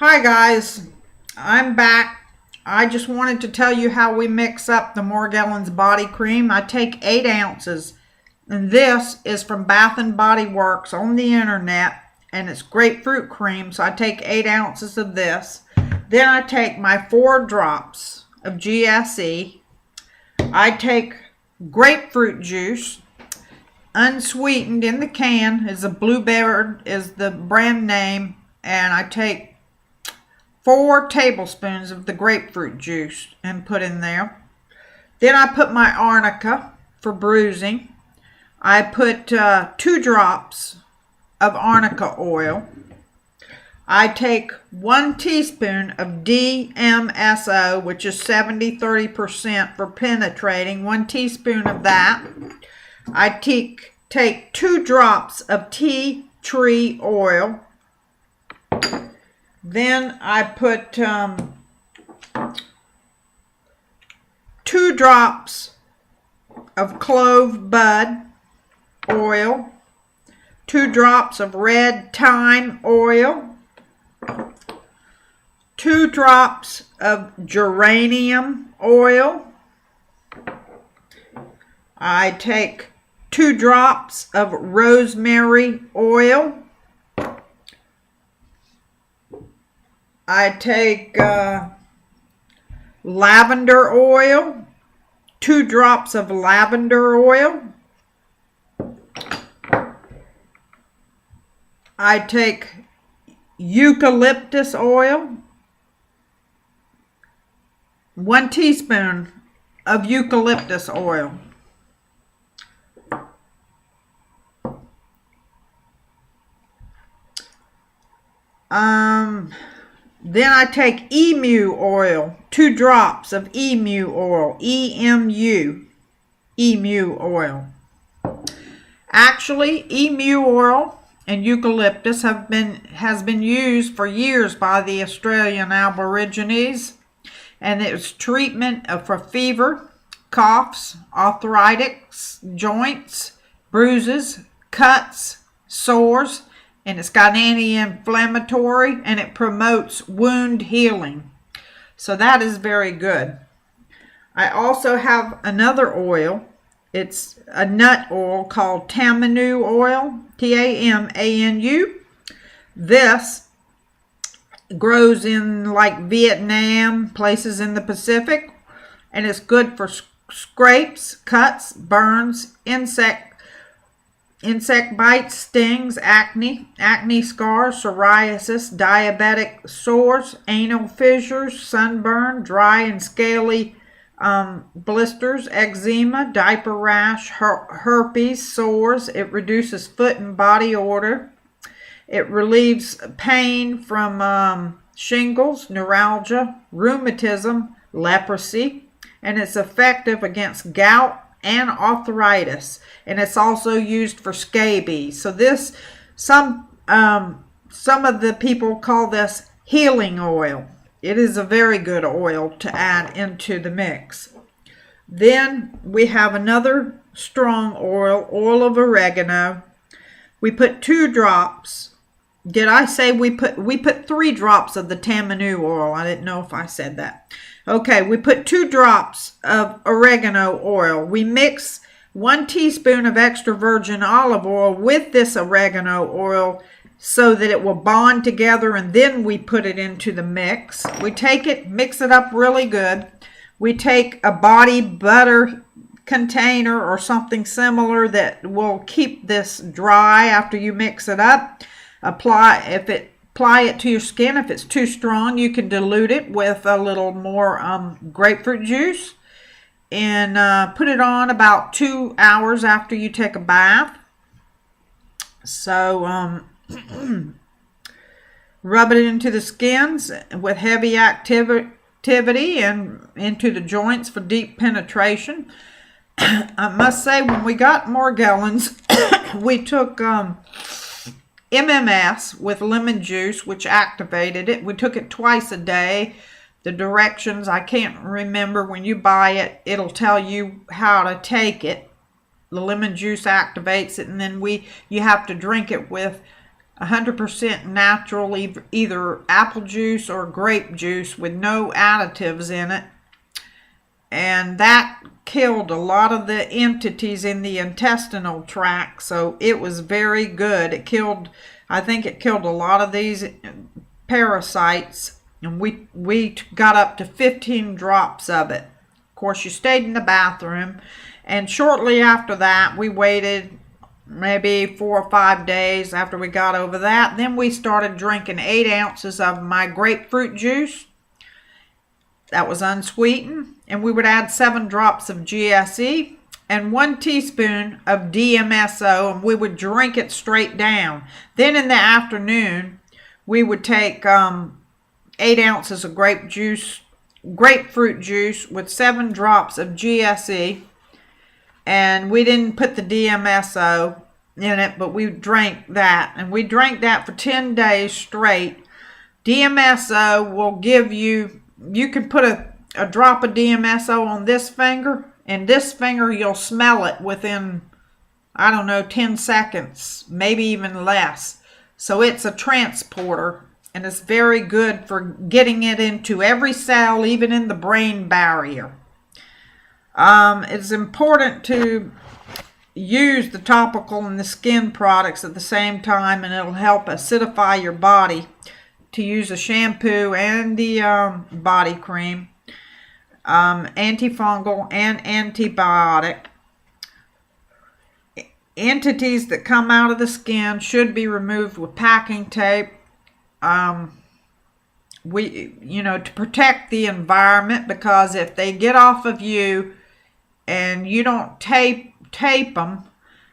Hi guys, I'm back. I just wanted to tell you how we mix up the Morgellons Body Cream. I take 8 ounces, and this is from Bath and Body Works on the internet, and it's grapefruit cream, so I take 8 ounces of this. Then I take my 4 drops of GSE. I take grapefruit juice, unsweetened in the can, is a Bluebird is the brand name, and I take 4 tablespoons of the grapefruit juice and put in there. Then I put my arnica for bruising. I put 2 drops of arnica oil. I take 1 teaspoon of DMSO, which is 70-30% for penetrating, 1 teaspoon of that. I take 2 drops of tea tree oil. Then I put 2 drops of clove bud oil, 2 drops of red thyme oil, 2 drops of geranium oil. I take 2 drops of rosemary oil. I take lavender oil, 2 drops of lavender oil. I take eucalyptus oil, 1 teaspoon of eucalyptus oil. Then I take emu oil, 2 drops of emu oil, emu oil. Actually, emu oil and eucalyptus has been used for years by the Australian Aborigines, and it's treatment for fever, coughs, arthritis, joints, bruises, cuts, sores, and it's got anti-inflammatory, and it promotes wound healing. So that is very good. I also have another oil. It's a nut oil called tamanu oil, Tamanu. This grows in like Vietnam, places in the Pacific, and it's good for scrapes, cuts, burns, insect bites, stings, acne scars, psoriasis, diabetic sores, anal fissures, sunburn, dry and scaly blisters, eczema, diaper rash, herpes, sores. It reduces foot and body odor. It relieves pain from shingles, neuralgia, rheumatism, leprosy, and it's effective against gout and arthritis, and it's also used for scabies. So this, some of the people call this healing oil. It is a very good oil to add into the mix. Then we have another strong oil of oregano. We put 2 drops. Did I say we put 3 drops of the tamanu oil? I didn't know if I said that. Okay, we put 2 drops of oregano oil. We mix 1 teaspoon of extra virgin olive oil with this oregano oil so that it will bond together, and then we put it into the mix. We take it, mix it up really good. We take a body butter container or something similar that will keep this dry after you mix it up. Apply it to your skin. If it's too strong, you can dilute it with a little more grapefruit juice, and put it on about 2 hours after you take a bath. So rub it into the skins with heavy activity and into the joints for deep penetration. I must say, when we got Morgellons, we took MMS with lemon juice, which activated it. We took it twice a day. The directions, I can't remember. When you buy it, it'll tell you how to take it. The lemon juice activates it, and then you have to drink it with 100% natural, either apple juice or grape juice with no additives in it. And that killed a lot of the entities in the intestinal tract, so it was very good. I think it killed a lot of these parasites, and we got up to 15 drops of it. Of course, you stayed in the bathroom, and shortly after that, we waited maybe 4 or 5 days after we got over that. Then we started drinking 8 ounces of my grapefruit juice. That was unsweetened, and we would add 7 drops of GSE and 1 teaspoon of DMSO, and we would drink it straight down. Then in the afternoon, we would take 8 ounces of grapefruit juice with 7 drops of GSE, and we didn't put the DMSO in it, but we drank that, and we drank that for 10 days straight. DMSO will give you can put a drop of DMSO on this finger, and this finger you'll smell it within, I don't know, 10 seconds, maybe even less. So it's a transporter, and it's very good for getting it into every cell, even in the brain barrier. It's important to use the topical and the skin products at the same time, and it'll help acidify your body, to use a shampoo and the body cream, antifungal and antibiotic. Entities that come out of the skin should be removed with packing tape. To protect the environment, because if they get off of you and you don't tape them,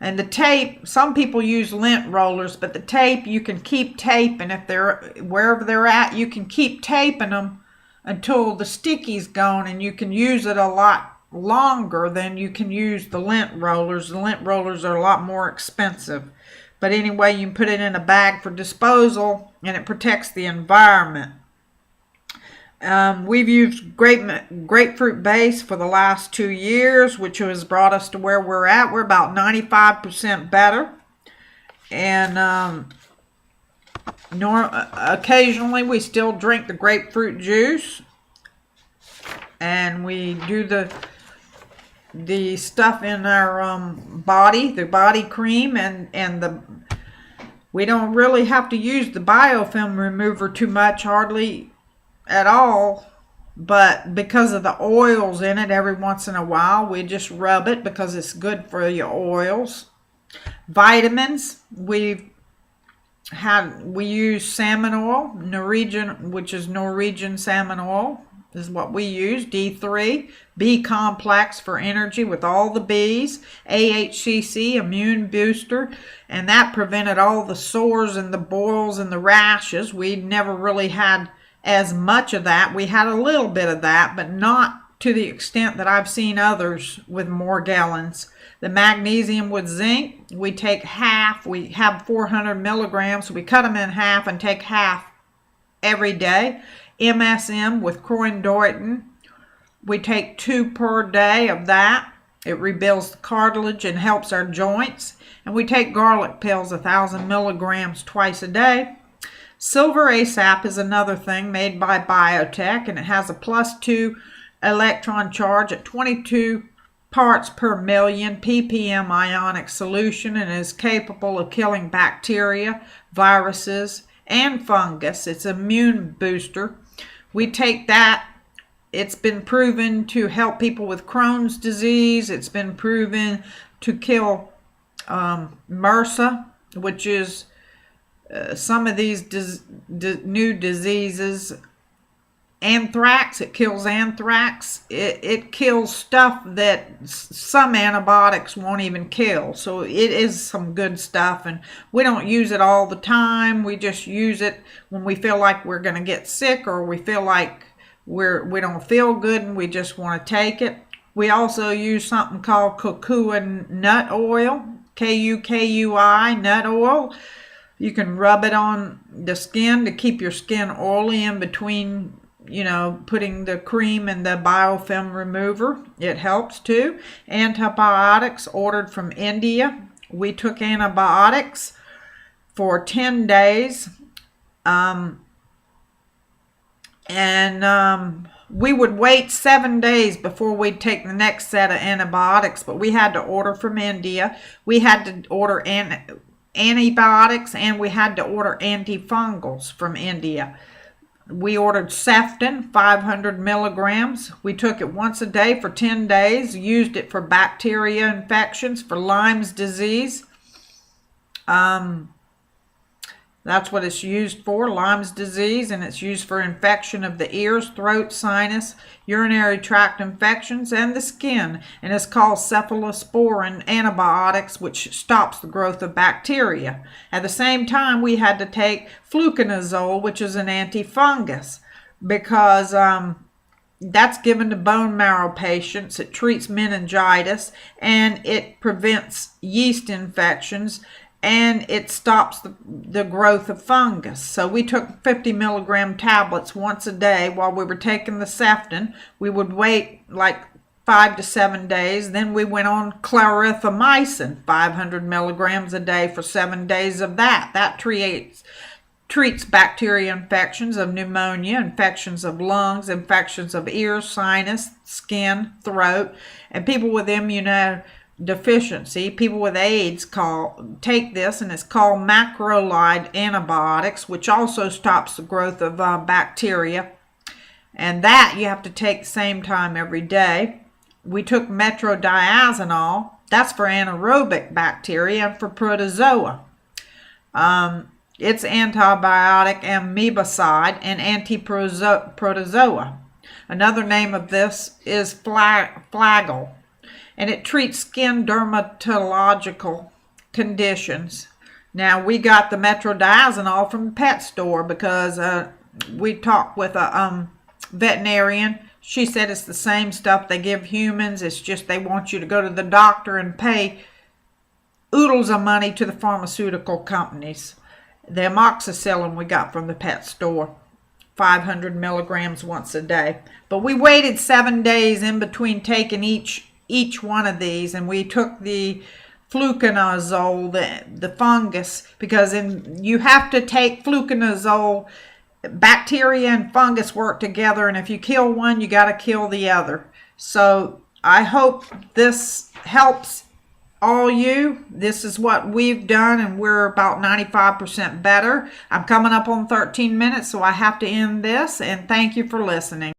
and the tape, some people use lint rollers, but the tape, you can keep taping. If they're wherever they're at, you can keep taping them until the sticky's gone, and you can use it a lot longer than you can use the lint rollers. The lint rollers are a lot more expensive. But anyway, you can put it in a bag for disposal, and it protects the environment. We've used grapefruit base for the last 2 years, which has brought us to where we're at. We're about 95% better. And occasionally we still drink the grapefruit juice. And we do the stuff in our body, the body cream, and we don't really have to use the biofilm remover too much, hardly at all, but because of the oils in it, every once in a while we just rub it because it's good for your oils. Vitamins, we use salmon oil, which is Norwegian salmon oil is what we use. D3, B complex for energy with all the B's, AHCC, immune booster, and that prevented all the sores and the boils and the rashes. We never really had as much of that. We had a little bit of that, but not to the extent that I've seen others with Morgellons. The magnesium with zinc, we take half. We have 400 milligrams, so we cut them in half and take half every day. MSM with chondroitin, we take 2 per day of that. It rebuilds the cartilage and helps our joints. And we take garlic pills, 1,000 milligrams twice a day. Silver ASAP is another thing made by Biotech, and it has a +2 electron charge at 22 parts per million ppm ionic solution, and is capable of killing bacteria, viruses, and fungus. It's an immune booster. We take that. It's been proven to help people with Crohn's disease. It's been proven to kill MRSA, which is some of these new diseases. Anthrax, it kills anthrax. It kills stuff that some antibiotics won't even kill. So it is some good stuff, and we don't use it all the time. We just use it when we feel like we're going to get sick, or we feel like we don't feel good and we just want to take it. We also use something called cocoa nut oil, KUKUI nut oil. You can rub it on the skin to keep your skin oily in between, putting the cream and the biofilm remover. It helps too. Antibiotics ordered from India. We took antibiotics for 10 days. We would wait 7 days before we'd take the next set of antibiotics, but we had to order from India. We had to order antibiotics, and we had to order antifungals from India. We ordered Ceftin, 500 milligrams. We took it once a day for 10 days, used it for bacteria infections, for Lyme's disease. That's what it's used for, Lyme's disease, and it's used for infection of the ears, throat, sinus, urinary tract infections, and the skin. And it's called cephalosporin antibiotics, which stops the growth of bacteria. At the same time, we had to take fluconazole, which is an antifungus, because that's given to bone marrow patients. It treats meningitis, and it prevents yeast infections, and it stops the growth of fungus. So we took 50 milligram tablets once a day while we were taking the Ceftin. We would wait like 5 to 7 days. Then we went on clarithromycin, 500 milligrams a day for 7 days of that. That treats bacteria infections of pneumonia, infections of lungs, infections of ears, sinus, skin, throat, and people with immunodeficiency, people with AIDS take this, and it's called macrolide antibiotics, which also stops the growth of bacteria. And that you have to take the same time every day. We took metronidazole. That's for anaerobic bacteria and for protozoa. It's antibiotic, amebicide, and antiprotozoa. Another name of this is Flagyl, and it treats skin dermatological conditions. Now, we got the metronidazole from the pet store because we talked with a veterinarian. She said it's the same stuff they give humans. It's just they want you to go to the doctor and pay oodles of money to the pharmaceutical companies. The amoxicillin we got from the pet store, 500 milligrams once a day. But we waited 7 days in between taking each one of these, and we took the fluconazole, the fungus, because you have to take fluconazole. Bacteria and fungus work together, and if you kill one, you got to kill the other. So I hope this helps all you. This is what we've done, and we're about 95% better. I'm coming up on 13 minutes, so I have to end this, and thank you for listening.